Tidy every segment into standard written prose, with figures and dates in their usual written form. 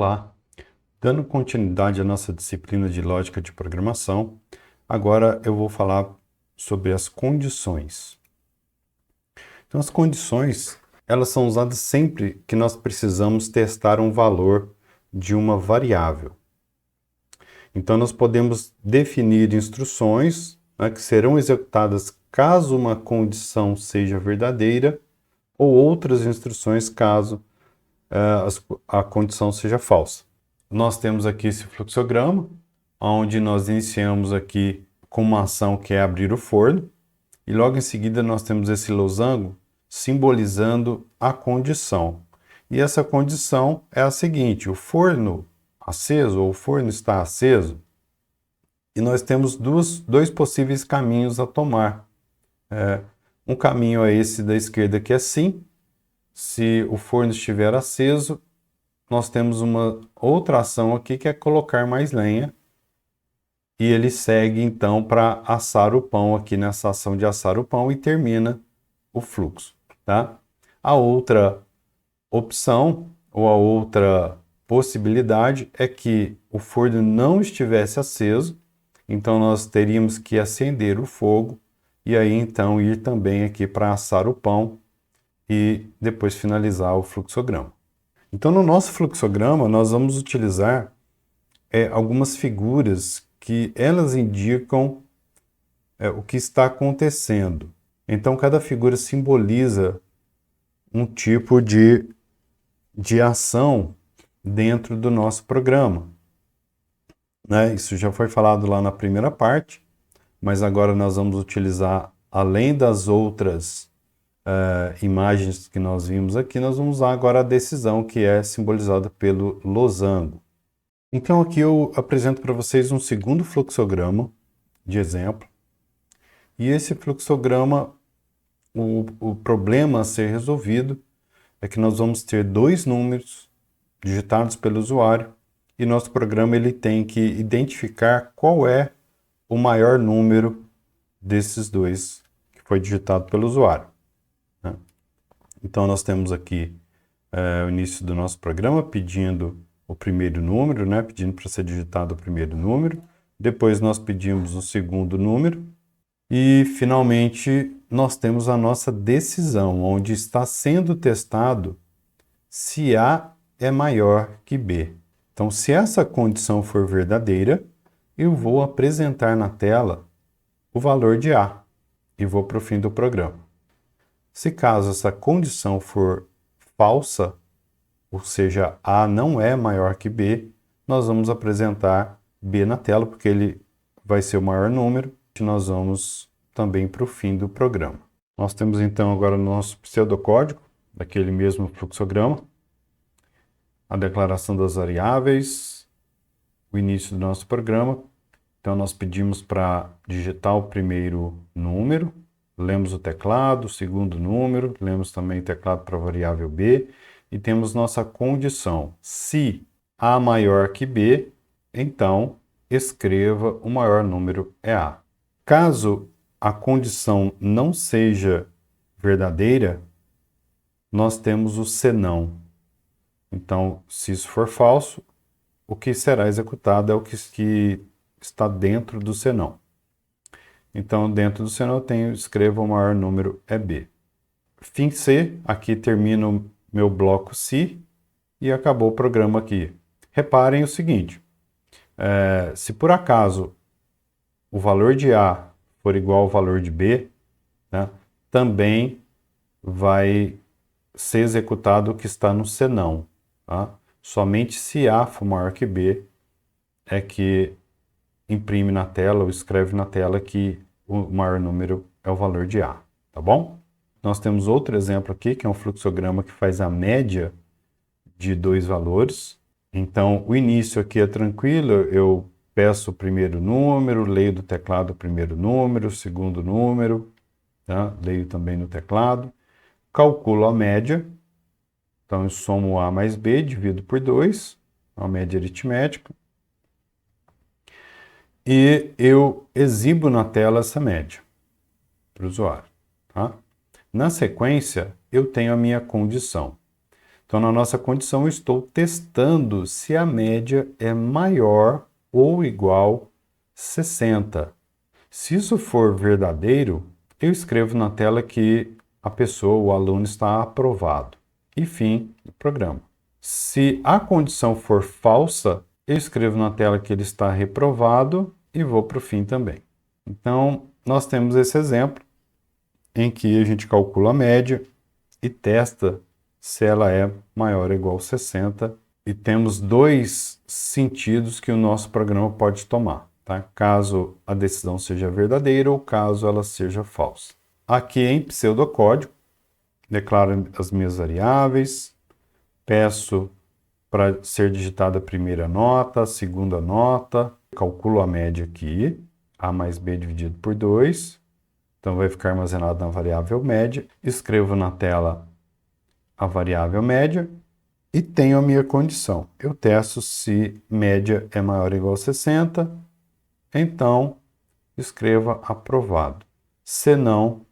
Olá! Dando continuidade à nossa disciplina de lógica de programação, agora eu vou falar sobre as condições. Então, as condições, elas são usadas sempre que nós precisamos testar um valor de uma variável. Então, nós podemos definir instruções, que serão executadas caso uma condição seja verdadeira, ou outras instruções caso a condição seja falsa. Nós temos aqui esse fluxograma, onde nós iniciamos aqui com uma ação que é abrir o forno, e logo em seguida nós temos esse losango simbolizando a condição. E essa condição é a seguinte: o forno aceso, ou o forno está aceso, e nós temos dois possíveis caminhos a tomar. Um caminho é esse da esquerda, que é sim. Se o forno estiver aceso, nós temos uma outra ação aqui que é colocar mais lenha. E ele segue então para assar o pão aqui nessa ação de assar o pão e termina o fluxo, tá? A outra opção ou a outra possibilidade é que o forno não estivesse aceso, então nós teríamos que acender o fogo e aí então ir também aqui para assar o pão e depois finalizar o fluxograma. Então, no nosso fluxograma, nós vamos utilizar algumas figuras que elas indicam o que está acontecendo. Então, cada figura simboliza um tipo de ação dentro do nosso programa. Isso já foi falado lá na primeira parte, mas agora nós vamos utilizar, além das outras imagens que nós vimos aqui, nós vamos usar agora a decisão, que é simbolizada pelo losango. Então aqui eu apresento para vocês um segundo fluxograma de exemplo. E esse fluxograma, o problema a ser resolvido é que nós vamos ter dois números digitados pelo usuário e nosso programa ele tem que identificar qual é o maior número desses dois que foi digitado pelo usuário. Então, nós temos aqui o início do nosso programa pedindo o primeiro número, pedindo para ser digitado o primeiro número. Depois, nós pedimos o segundo número. E, finalmente, nós temos a nossa decisão, onde está sendo testado se A é maior que B. Então, se essa condição for verdadeira, eu vou apresentar na tela o valor de A e vou para o fim do programa. Se caso essa condição for falsa, ou seja, A não é maior que B, nós vamos apresentar B na tela, porque ele vai ser o maior número, e nós vamos também para o fim do programa. Nós temos então agora o nosso pseudocódigo, daquele mesmo fluxograma, a declaração das variáveis, o início do nosso programa. Então nós pedimos para digitar o primeiro número, lemos o teclado, o segundo número, lemos também o teclado para a variável B, e temos nossa condição. Se A maior que B, então escreva o maior número é A. Caso a condição não seja verdadeira, nós temos o senão. Então, se isso for falso, o que será executado é o que está dentro do senão. Então, dentro do senão eu escrevo o maior número é B. Fim C, aqui termina o meu bloco C e acabou o programa aqui. Reparem o seguinte, se por acaso o valor de A for igual ao valor de B, também vai ser executado o que está no senão. Somente se A for maior que B é que imprime na tela ou escreve na tela que o maior número é o valor de A, tá bom? Nós temos outro exemplo aqui, que é um fluxograma que faz a média de dois valores. Então, o início aqui é tranquilo, eu peço o primeiro número, leio do teclado o primeiro número, o segundo número, leio também no teclado, calculo a média, então eu somo A mais B, divido por 2, a média aritmética, e eu exibo na tela essa média para o usuário. Na sequência, eu tenho a minha condição. Então, na nossa condição, eu estou testando se a média é maior ou igual a 60. Se isso for verdadeiro, eu escrevo na tela que a pessoa, o aluno, está aprovado. E fim do programa. Se a condição for falsa, eu escrevo na tela que ele está reprovado e vou para o fim também. Então, nós temos esse exemplo em que a gente calcula a média e testa se ela é maior ou igual a 60. E temos dois sentidos que o nosso programa pode tomar, tá? Caso a decisão seja verdadeira ou caso ela seja falsa. Aqui em pseudocódigo, declaro as minhas variáveis, peço para ser digitada a primeira nota, a segunda nota, calculo a média aqui, A mais B dividido por 2, então vai ficar armazenado na variável média, escrevo na tela a variável média e tenho a minha condição. Eu testo se média é maior ou igual a 60, então escreva aprovado. Se não,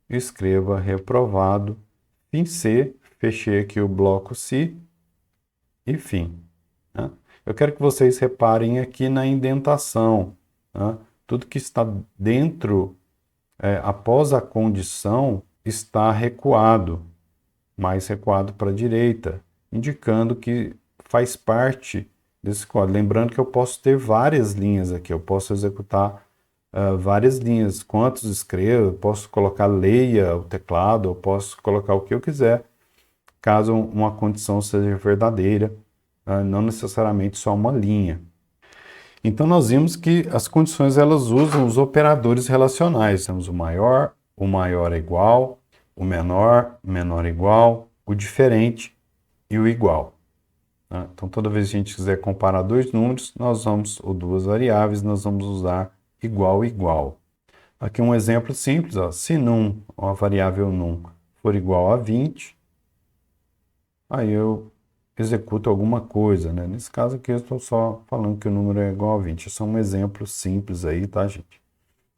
escreva reprovado. Fim C, fechei aqui o bloco C e fim. Né? Eu quero que vocês reparem aqui na indentação. Né? Tudo que está dentro, após a condição, está recuado, mais recuado para a direita, indicando que faz parte desse código. Lembrando que eu posso ter várias linhas aqui, eu posso executar várias linhas. Quantos escrevo, eu posso colocar leia o teclado, eu posso colocar o que eu quiser, caso uma condição seja verdadeira, não necessariamente só uma linha. Então nós vimos que as condições elas usam os operadores relacionais. Temos o maior é igual, o menor é igual, o diferente e o igual. Né? Então toda vez que a gente quiser comparar dois números, ou duas variáveis, nós vamos usar igual, igual. Aqui um exemplo simples, ó. Se num, a variável num, for igual a 20, aí eu executo alguma coisa, né? Nesse caso aqui eu estou só falando que o número é igual a 20. Isso é um exemplo simples aí, tá, gente?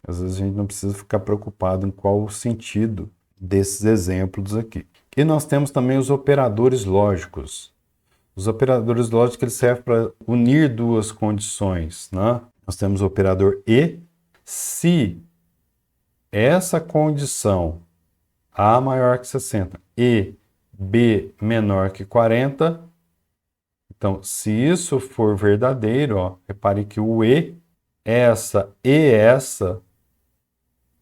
Às vezes a gente não precisa ficar preocupado em qual o sentido desses exemplos aqui. E nós temos também os operadores lógicos. Os operadores lógicos eles servem para unir duas condições, né? Nós temos o operador e. Se essa condição A maior que 60 e B menor que 40, então se isso for verdadeiro, ó, repare que o e essa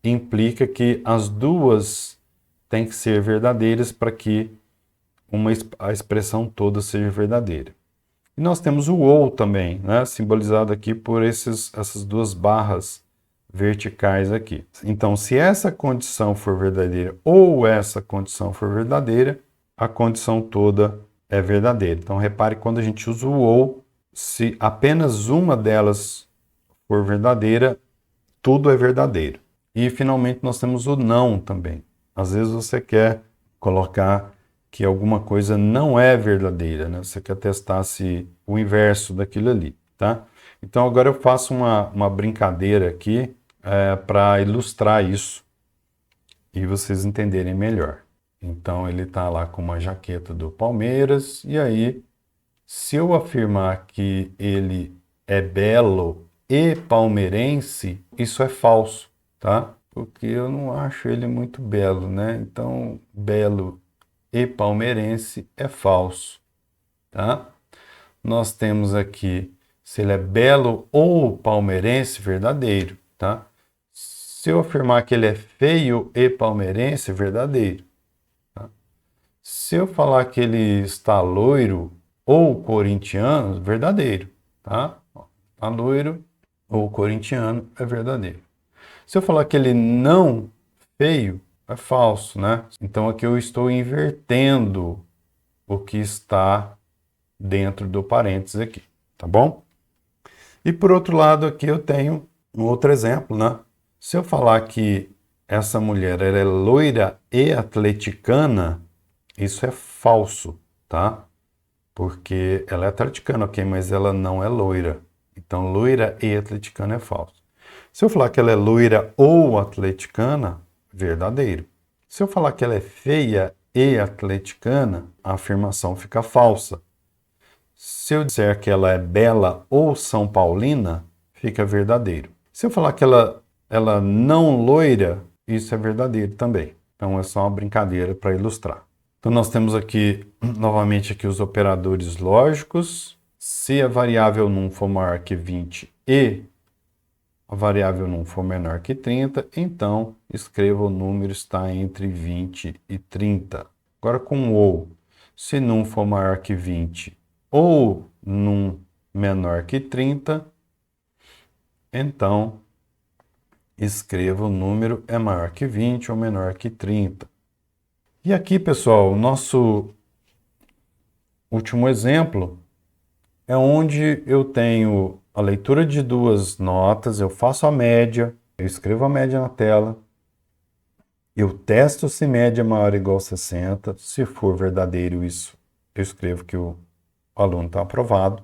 implica que as duas têm que ser verdadeiras para que a expressão toda seja verdadeira. E nós temos o ou também, né, simbolizado aqui por essas duas barras verticais aqui. Então, se essa condição for verdadeira ou essa condição for verdadeira, a condição toda é verdadeira. Então, repare quando a gente usa o ou, se apenas uma delas for verdadeira, tudo é verdadeiro. E, finalmente, nós temos o não também. Às vezes você quer colocar que alguma coisa não é verdadeira, né? Você quer testar se o inverso daquilo ali, tá? Então, agora eu faço uma brincadeira aqui para ilustrar isso e vocês entenderem melhor. Então, ele está lá com uma jaqueta do Palmeiras e aí, se eu afirmar que ele é belo e palmeirense, isso é falso, tá? Porque eu não acho ele muito belo, né? Então, belo e palmeirense é falso, tá? Nós temos aqui se ele é belo ou palmeirense, verdadeiro, tá? Se eu afirmar que ele é feio e palmeirense, verdadeiro. Tá? Se eu falar que ele está loiro ou corintiano, verdadeiro, tá? Está loiro ou corintiano é verdadeiro. Se eu falar que ele não feio, é falso, né? Então aqui eu estou invertendo o que está dentro do parênteses aqui, tá bom? E por outro lado aqui eu tenho um outro exemplo, né? Se eu falar que essa mulher ela é loira e atleticana, isso é falso, tá? Porque ela é atleticana, ok, mas ela não é loira. Então loira e atleticana é falso. Se eu falar que ela é loira ou atleticana, verdadeiro. Se eu falar que ela é feia e atleticana, a afirmação fica falsa. Se eu disser que ela é bela ou São Paulina, fica verdadeiro. Se eu falar que ela não loira, isso é verdadeiro também. Então é só uma brincadeira para ilustrar. Então nós temos aqui, novamente, aqui os operadores lógicos. Se a variável num for maior que 20 e a variável num for menor que 30, então escreva o número está entre 20 e 30. Agora com ou, se num for maior que 20 ou num menor que 30, então escreva o número é maior que 20 ou menor que 30. E aqui, pessoal, o nosso último exemplo é onde eu tenho a leitura de duas notas, eu faço a média, eu escrevo a média na tela, eu testo se média é maior ou igual a 60, se for verdadeiro isso, eu escrevo que o aluno está aprovado.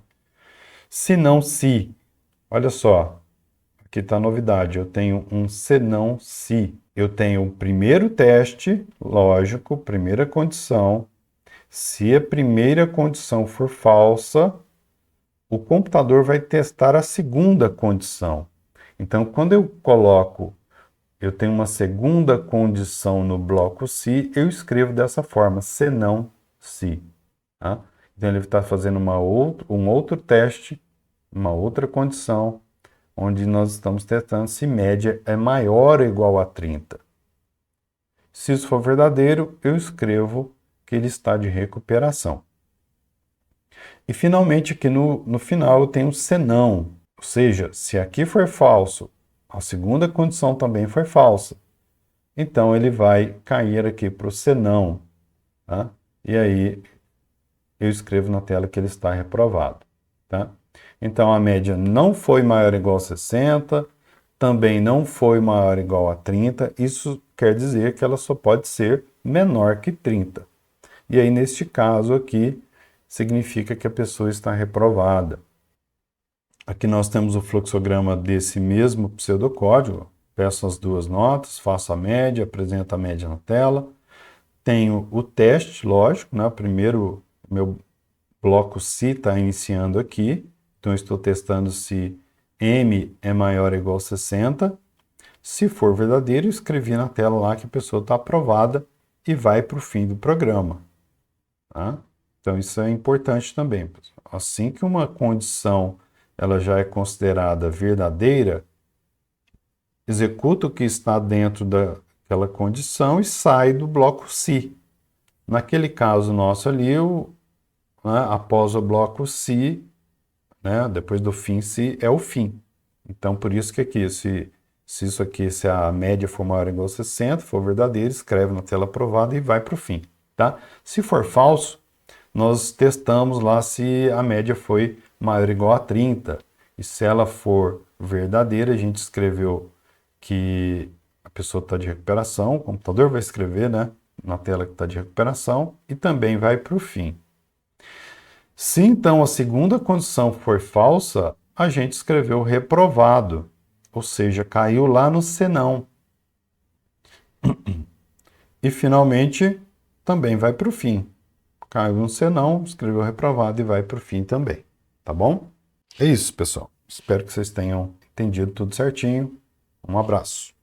Se não, se, olha só, aqui está a novidade, eu tenho um se não, se. Eu tenho o primeiro teste, lógico, primeira condição. Se a primeira condição for falsa, o computador vai testar a segunda condição. Então, quando eu tenho uma segunda condição no bloco se, eu escrevo dessa forma, se não, se. Tá? Então, ele está fazendo um outro teste, uma outra condição, onde nós estamos testando se média é maior ou igual a 30. Se isso for verdadeiro, eu escrevo que ele está de recuperação. E finalmente aqui no final eu tenho senão, ou seja, se aqui for falso, a segunda condição também for falsa. Então ele vai cair aqui para o senão, tá? E aí eu escrevo na tela que ele está reprovado, tá? Então a média não foi maior ou igual a 60, também não foi maior ou igual a 30, isso quer dizer que ela só pode ser menor que 30. E aí neste caso aqui, significa que a pessoa está reprovada. Aqui nós temos o fluxograma desse mesmo pseudocódigo. Peço as duas notas, faço a média, apresento a média na tela. Tenho o teste, lógico, né? Primeiro, meu bloco se está iniciando aqui. Então, eu estou testando se m é maior ou igual a 60. Se for verdadeiro, escrevi na tela lá que a pessoa está aprovada e vai para o fim do programa. Tá? Então, isso é importante também. Assim que uma condição ela já é considerada verdadeira, executa o que está dentro daquela condição e sai do bloco se. Naquele caso nosso ali, após o bloco se, né, depois do fim se, é o fim. Então, por isso que aqui, se isso aqui, se a média for maior ou igual a 60, for verdadeiro, escreve na tela aprovada e vai para o fim. Tá? Se for falso, nós testamos lá se a média foi maior ou igual a 30. E se ela for verdadeira, a gente escreveu que a pessoa está de recuperação, o computador vai escrever, né, na tela que está de recuperação e também vai para o fim. Se então a segunda condição for falsa, a gente escreveu reprovado, ou seja, caiu lá no senão. E finalmente também vai para o fim. Caiu no senão, escreveu reprovado e vai para o fim também. Tá bom? É isso, pessoal. Espero que vocês tenham entendido tudo certinho. Um abraço.